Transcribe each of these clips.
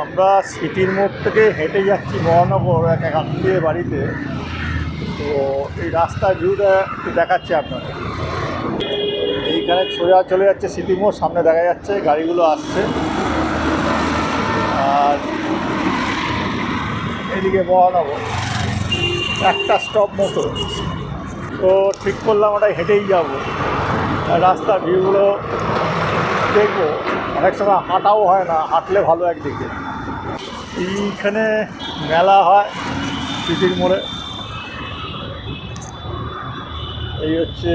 আমরা সিটির মোড় থেকে হেঁটে যাচ্ছি মহানগর এক আত্মীয়ের বাড়িতে। তো এই রাস্তার ভিউটা একটু দেখাচ্ছি আপনাকে। এইখানে সোজা চলে যাচ্ছে সিটি মোড়, সামনে দেখা যাচ্ছে গাড়িগুলো আসছে, আর এদিকে মহানগর একটা স্টপ মতো। তো ঠিক করলাম ওটা হেঁটেই যাবো, রাস্তার ভিউগুলো দেখবো। অনেক সময় হাঁটাও হয় না, হাঁটলে ভালো একদিকে। এইখানে মেলা হয় সিটির মোড়ে। এই হচ্ছে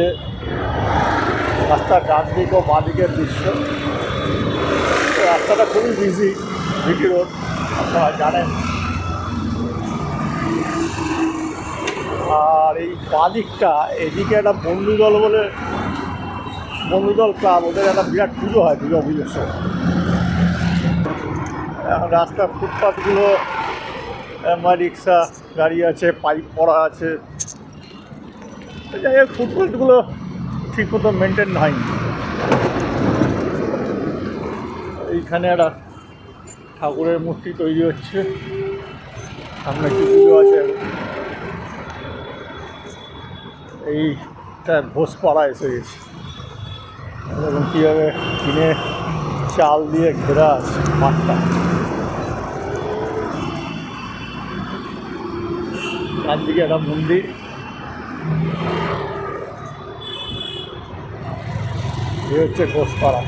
রাস্তার ডান দিক ও বাঁ দিকের দৃশ্য। রাস্তাটা খুবই বিজি, ভিটি রোড, আপনারা জানেন। আর এই বাঁ দিকটা, এদিকে একটা বন্ধুদল বলে, বন্ধুদল ক্লাব, ওদের একটা বিরাট পুজো হয় দুর্গা পুজোর সময়। এখন রাস্তার ফুটপাথগুলো রিক্সা গাড়ি আছে, পাইপ পড়া আছে। যাই হোক, ফুটপাথগুলো ঠিক মতো মেনটেন হয়নি। এইখানে একটা ঠাকুরের মূর্তি তৈরি হচ্ছে, সামনে কি পুজো আছে। এইটা ঘোষপাড়া এসে গেছে এবং কীভাবে কিনে চাল দিয়ে ঘেরা আছে মাঠটা। তার দিকে একটা মন্দির, এ হচ্ছে ঘোষপাড়া।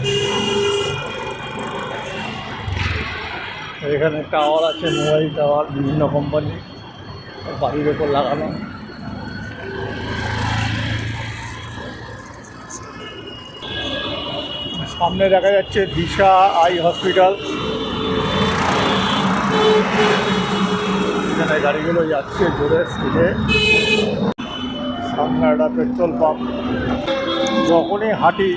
এখানে টাওয়ার আছে, মোবাইল টাওয়ার, বিভিন্ন কোম্পানি বাড়ির ওপর লাগানো। সামনে দেখা যাচ্ছে দিশা আই হসপিটাল। এখানে গাড়িগুলো যাচ্ছে জোরে স্পিডে। সামনে একটা পেট্রোল পাম্প। যখনই হাঁটি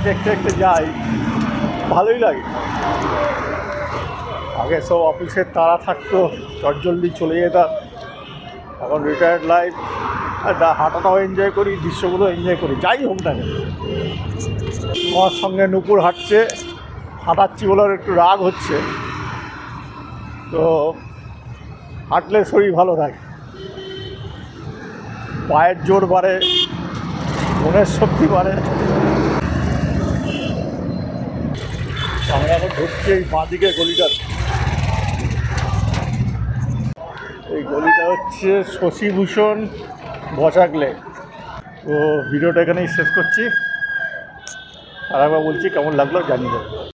দেখতে দেখতে যাই, ভালোই লাগে। আগে সব অফিসের তাড়া থাকতো, চটজলদি চলে যেতাম। এখন রিটায়ার্ড লাইফ, হাঁটাটাও এনজয় করি, দৃশ্যগুলো এনজয় করি, যাই হোক না কেন। আমার সঙ্গে নুপুর হাঁটছে, হাঁটাচ্ছি বলে একটু রাগ হচ্ছে। তো হাঁটলে শরীর ভালো থাকে, পায়ের জোর বাড়ে, মনের শক্তি বাড়ে। আমরা এখন ঢুকছি এই বাঁ দিকে গলিটা। এই গলিটা হচ্ছে শশীভূষণ বসাকলে। তো ভিডিওটা এখানেই শেষ করছি। আর একবার বলছি, কেমন লাগলো জানিয়ে দেবো।